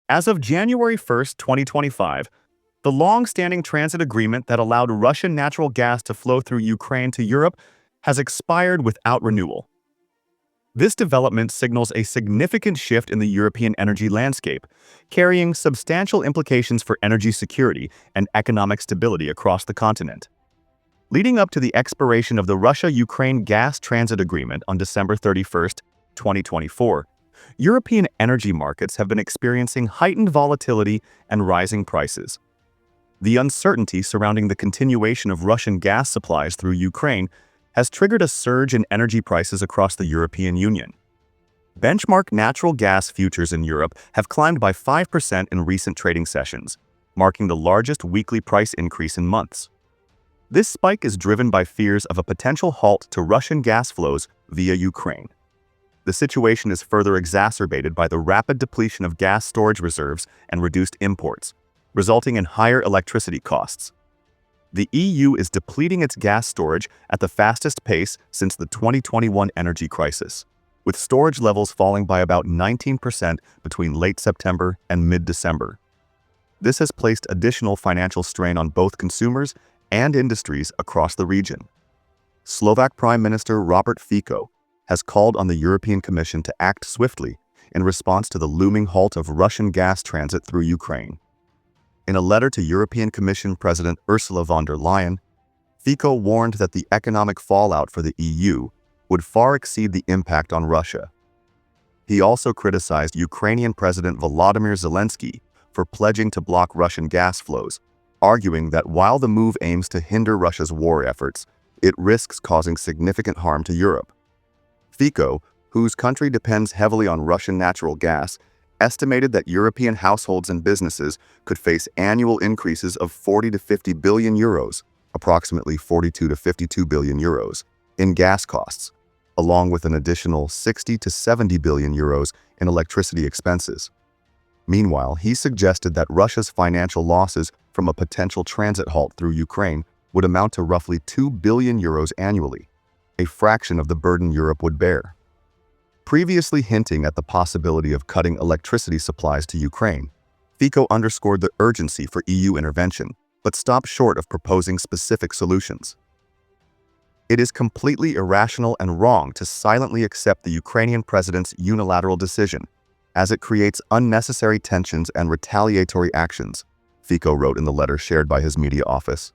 As of January 1st, 2025, the long-standing transit agreement that allowed Russian natural gas to flow through Ukraine to Europe has expired without renewal. This development signals a significant shift in the European energy landscape, carrying substantial implications for energy security and economic stability across the continent. Leading up to the expiration of the Russia-Ukraine gas transit agreement on December 31st, 2024, European energy markets have been experiencing heightened volatility and rising prices. The uncertainty surrounding the continuation of Russian gas supplies through Ukraine has triggered a surge in energy prices across the European Union. Benchmark natural gas futures in Europe have climbed by 5% in recent trading sessions, marking the largest weekly price increase in months. This spike is driven by fears of a potential halt to Russian gas flows via Ukraine. The situation is further exacerbated by the rapid depletion of gas storage reserves and reduced imports, resulting in higher electricity costs. The EU is depleting its gas storage at the fastest pace since the 2021 energy crisis, with storage levels falling by about 19% between late September and mid-December. This has placed additional financial strain on both consumers and industries across the region. Slovak Prime Minister Robert Fico has called on the European Commission to act swiftly in response to the looming halt of Russian gas transit through Ukraine. In a letter to European Commission President Ursula von der Leyen, Fico warned that the economic fallout for the EU would far exceed the impact on Russia. He also criticized Ukrainian President Volodymyr Zelensky for pledging to block Russian gas flows, arguing that while the move aims to hinder Russia's war efforts, it risks causing significant harm to Europe. Fico, whose country depends heavily on Russian natural gas, estimated that European households and businesses could face annual increases of 40 to 50 billion euros, approximately 42 to 52 billion euros, in gas costs, along with an additional 60 to 70 billion euros in electricity expenses. Meanwhile, he suggested that Russia's financial losses from a potential transit halt through Ukraine would amount to roughly 2 billion euros annually, a fraction of the burden Europe would bear. Previously hinting at the possibility of cutting electricity supplies to Ukraine, Fico underscored the urgency for EU intervention, but stopped short of proposing specific solutions. It is completely irrational and wrong to silently accept the Ukrainian president's unilateral decision, as it creates unnecessary tensions and retaliatory actions, Fico wrote in the letter shared by his media office.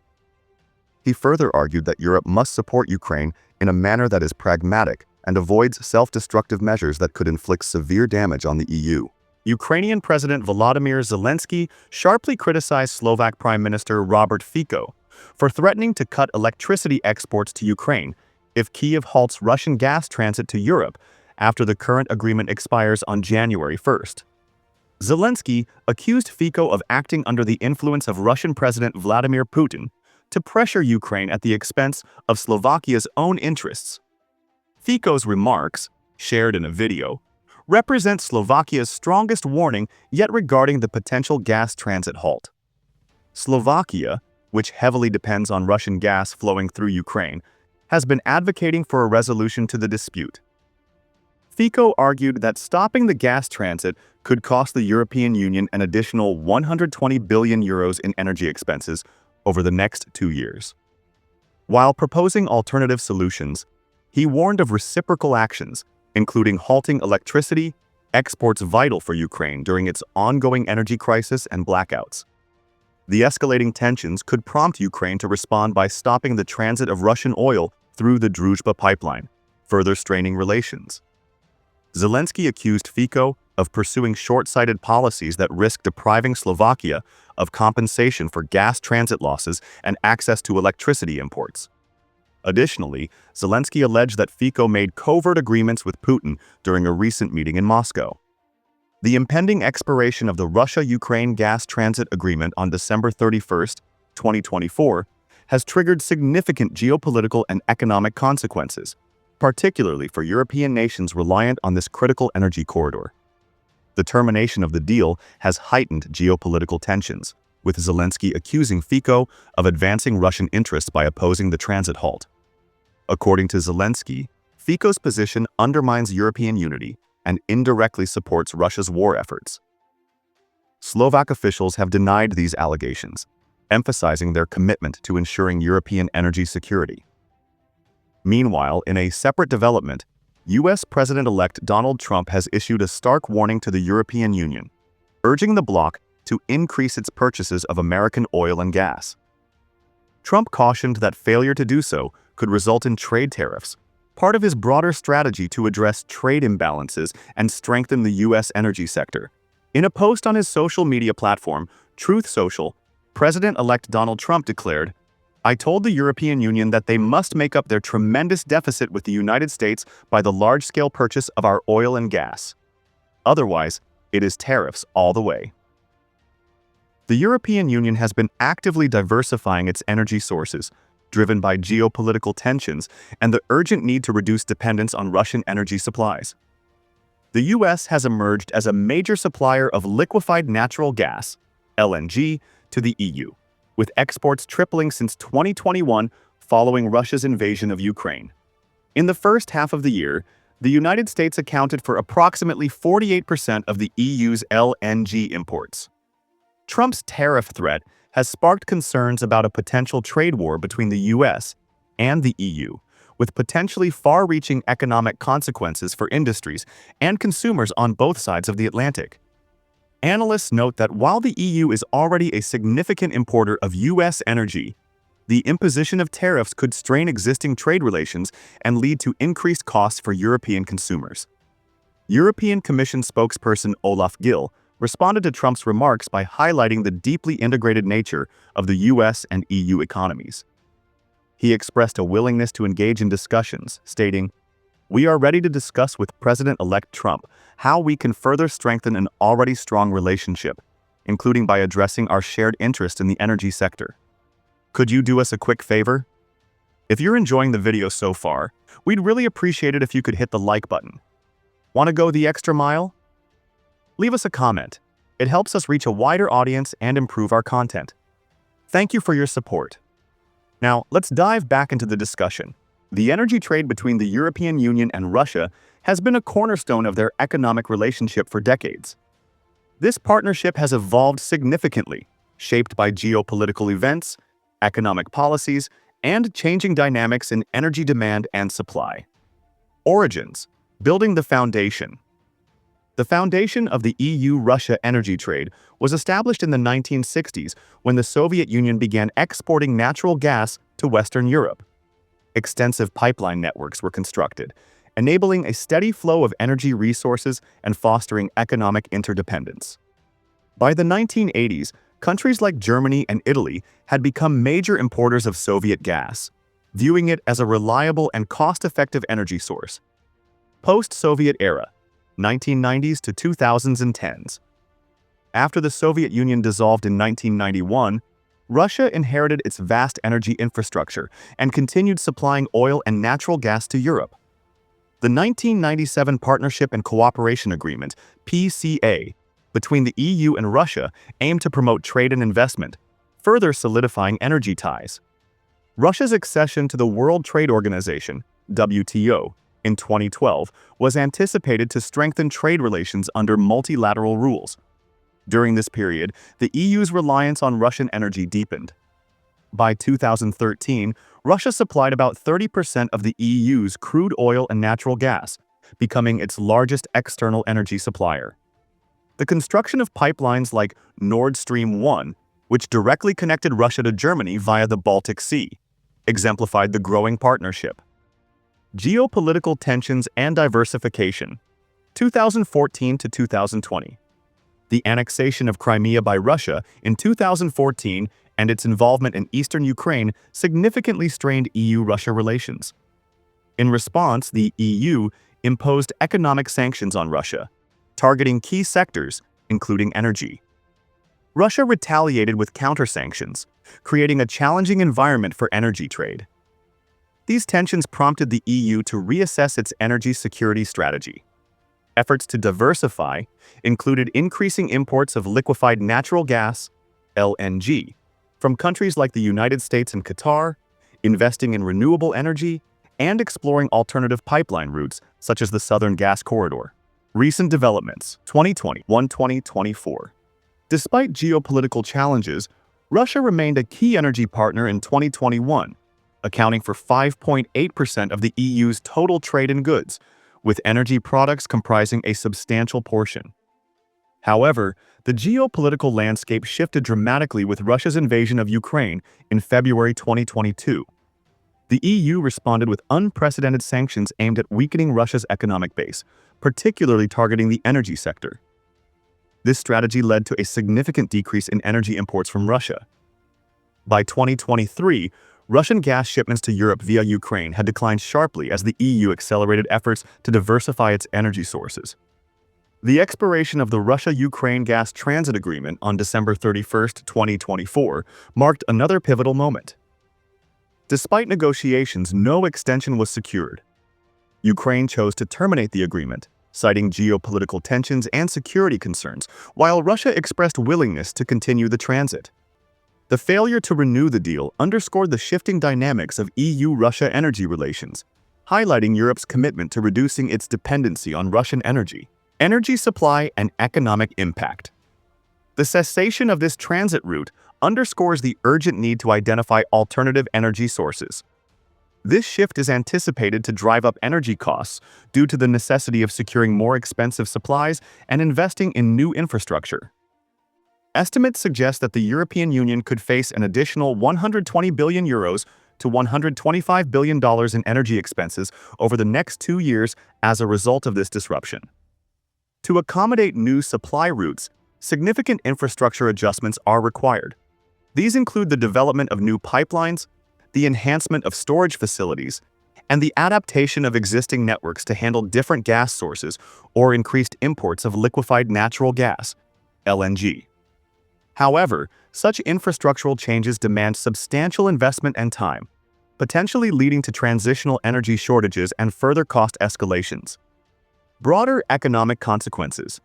He further argued that Europe must support Ukraine in a manner that is pragmatic and avoids self-destructive measures that could inflict severe damage on the EU. Ukrainian President Volodymyr Zelensky sharply criticized Slovak Prime Minister Robert Fico for threatening to cut electricity exports to Ukraine if Kyiv halts Russian gas transit to Europe after the current agreement expires on January 1st. Zelensky accused Fico of acting under the influence of Russian President Vladimir Putin to pressure Ukraine at the expense of Slovakia's own interests. Fico's remarks, shared in a video, represent Slovakia's strongest warning yet regarding the potential gas transit halt. Slovakia, which heavily depends on Russian gas flowing through Ukraine, has been advocating for a resolution to the dispute. Fico argued that stopping the gas transit could cost the European Union an additional 120 billion euros in energy expenses over the next 2 years. While proposing alternative solutions, he warned of reciprocal actions, including halting electricity, exports vital for Ukraine during its ongoing energy crisis and blackouts. The escalating tensions could prompt Ukraine to respond by stopping the transit of Russian oil through the Druzhba pipeline, further straining relations. Zelensky accused Fico of pursuing short-sighted policies that risk depriving Slovakia of compensation for gas transit losses and access to electricity imports. Additionally, Zelensky alleged that Fico made covert agreements with Putin during a recent meeting in Moscow. The impending expiration of the Russia-Ukraine gas transit agreement on December 31st, 2024, has triggered significant geopolitical and economic consequences, particularly for European nations reliant on this critical energy corridor. The termination of the deal has heightened geopolitical tensions, with Zelensky accusing Fico of advancing Russian interests by opposing the transit halt. According to Zelensky, Fico's position undermines European unity and indirectly supports Russia's war efforts. Slovak officials have denied these allegations, emphasizing their commitment to ensuring European energy security. Meanwhile, in a separate development, U.S. President-elect Donald Trump has issued a stark warning to the European Union, urging the bloc to increase its purchases of American oil and gas. Trump cautioned that failure to do so could result in trade tariffs, part of his broader strategy to address trade imbalances and strengthen the U.S. energy sector. In a post on his social media platform, Truth Social, President-elect Donald Trump declared, "I told the European Union that they must make up their tremendous deficit with the United States by the large-scale purchase of our oil and gas. Otherwise, it is tariffs all the way." The European Union has been actively diversifying its energy sources, driven by geopolitical tensions and the urgent need to reduce dependence on Russian energy supplies. The U.S. has emerged as a major supplier of liquefied natural gas, LNG, to the EU, with exports tripling since 2021 following Russia's invasion of Ukraine. In the first half of the year, the United States accounted for approximately 48% of the EU's LNG imports. Trump's tariff threat has sparked concerns about a potential trade war between the U.S. and the EU, with potentially far-reaching economic consequences for industries and consumers on both sides of the Atlantic. Analysts note that while the EU is already a significant importer of U.S. energy, the imposition of tariffs could strain existing trade relations and lead to increased costs for European consumers. European Commission spokesperson Olaf Gill responded to Trump's remarks by highlighting the deeply integrated nature of the U.S. and EU economies. He expressed a willingness to engage in discussions, stating, "We are ready to discuss with President-elect Trump how we can further strengthen an already strong relationship, including by addressing our shared interest in the energy sector. Could you do us a quick favor? If you're enjoying the video so far, we'd really appreciate it if you could hit the like button. Want to go the extra mile? Leave us a comment. It helps us reach a wider audience and improve our content. Thank you for your support. Now, let's dive back into the discussion. The energy trade between the European Union and Russia has been a cornerstone of their economic relationship for decades. This partnership has evolved significantly, shaped by geopolitical events, economic policies, and changing dynamics in energy demand and supply. Origins: building the foundation. The foundation of the EU-Russia energy trade was established in the 1960s when the Soviet Union began exporting natural gas to Western Europe. Extensive pipeline networks were constructed, enabling a steady flow of energy resources and fostering economic interdependence. By the 1980s, countries like Germany and Italy had become major importers of Soviet gas, viewing it as a reliable and cost-effective energy source. Post-Soviet era, 1990s to 2010s. After the Soviet Union dissolved in 1991, Russia inherited its vast energy infrastructure and continued supplying oil and natural gas to Europe. The 1997 Partnership and Cooperation Agreement, PCA, between the EU and Russia aimed to promote trade and investment, further solidifying energy ties. Russia's accession to the World Trade Organization, WTO, in 2012 was anticipated to strengthen trade relations under multilateral rules. During this period, the EU's reliance on Russian energy deepened. By 2013, Russia supplied about 30% of the EU's crude oil and natural gas, becoming its largest external energy supplier. The construction of pipelines like Nord Stream 1, which directly connected Russia to Germany via the Baltic Sea, exemplified the growing partnership. Geopolitical tensions and diversification, 2014 to 2020. The annexation of Crimea by Russia in 2014 and its involvement in eastern Ukraine significantly strained EU-Russia relations. In response, the EU imposed economic sanctions on Russia, targeting key sectors, including energy. Russia retaliated with counter-sanctions, creating a challenging environment for energy trade. These tensions prompted the EU to reassess its energy security strategy. Efforts to diversify included increasing imports of liquefied natural gas, LNG, from countries like the United States and Qatar, investing in renewable energy, and exploring alternative pipeline routes such as the Southern Gas Corridor. Recent developments, 2020-2024. Despite geopolitical challenges, Russia remained a key energy partner in 2021, accounting for 5.8% of the EU's total trade in goods, with energy products comprising a substantial portion. However, the geopolitical landscape shifted dramatically with Russia's invasion of Ukraine in February 2022. The EU responded with unprecedented sanctions aimed at weakening Russia's economic base, particularly targeting the energy sector. This strategy led to a significant decrease in energy imports from Russia. By 2023, Russian gas shipments to Europe via Ukraine had declined sharply as the EU accelerated efforts to diversify its energy sources. The expiration of the Russia-Ukraine gas transit agreement on December 31, 2024, marked another pivotal moment. Despite negotiations, no extension was secured. Ukraine chose to terminate the agreement, citing geopolitical tensions and security concerns, while Russia expressed willingness to continue the transit. The failure to renew the deal underscored the shifting dynamics of EU-Russia energy relations, highlighting Europe's commitment to reducing its dependency on Russian energy supply, and economic impact. The cessation of this transit route underscores the urgent need to identify alternative energy sources. This shift is anticipated to drive up energy costs due to the necessity of securing more expensive supplies and investing in new infrastructure. Estimates suggest that the European Union could face an additional €120 billion to $125 billion in energy expenses over the next 2 years as a result of this disruption. To accommodate new supply routes, significant infrastructure adjustments are required. These include the development of new pipelines, the enhancement of storage facilities, and the adaptation of existing networks to handle different gas sources or increased imports of liquefied natural gas, LNG. However, such infrastructural changes demand substantial investment and time, potentially leading to transitional energy shortages and further cost escalations. Broader economic consequences.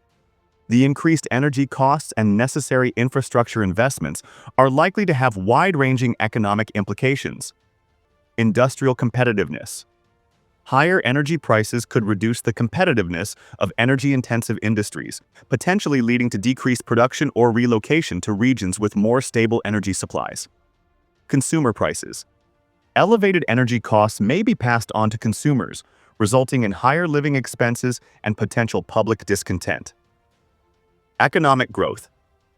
The increased energy costs and necessary infrastructure investments are likely to have wide-ranging economic implications. Industrial competitiveness. Higher energy prices could reduce the competitiveness of energy-intensive industries, potentially leading to decreased production or relocation to regions with more stable energy supplies. Consumer prices. Elevated energy costs may be passed on to consumers, resulting in higher living expenses and potential public discontent. Economic growth.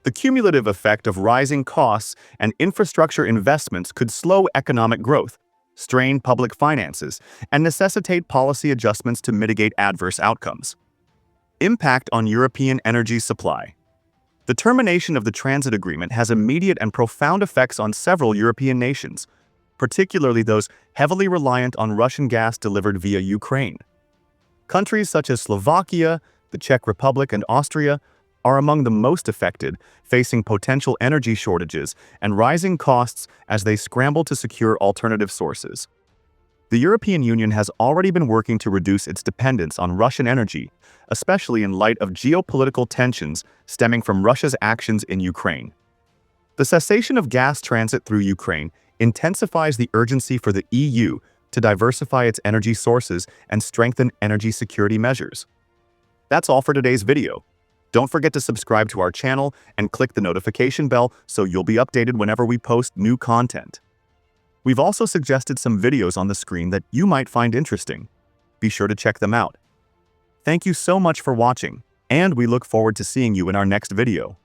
The cumulative effect of rising costs and infrastructure investments could slow economic growth, strain public finances, and necessitate policy adjustments to mitigate adverse outcomes. Impact on European energy supply. The termination of the transit agreement has immediate and profound effects on several European nations, particularly those heavily reliant on Russian gas delivered via Ukraine. Countries such as Slovakia, the Czech Republic, and Austria are among the most affected, facing potential energy shortages and rising costs as they scramble to secure alternative sources. The European Union has already been working to reduce its dependence on Russian energy, especially in light of geopolitical tensions stemming from Russia's actions in Ukraine. The cessation of gas transit through Ukraine intensifies the urgency for the EU to diversify its energy sources and strengthen energy security measures. That's all for today's video. Don't forget to subscribe to our channel and click the notification bell so you'll be updated whenever we post new content. We've also suggested some videos on the screen that you might find interesting. Be sure to check them out. Thank you so much for watching, and we look forward to seeing you in our next video.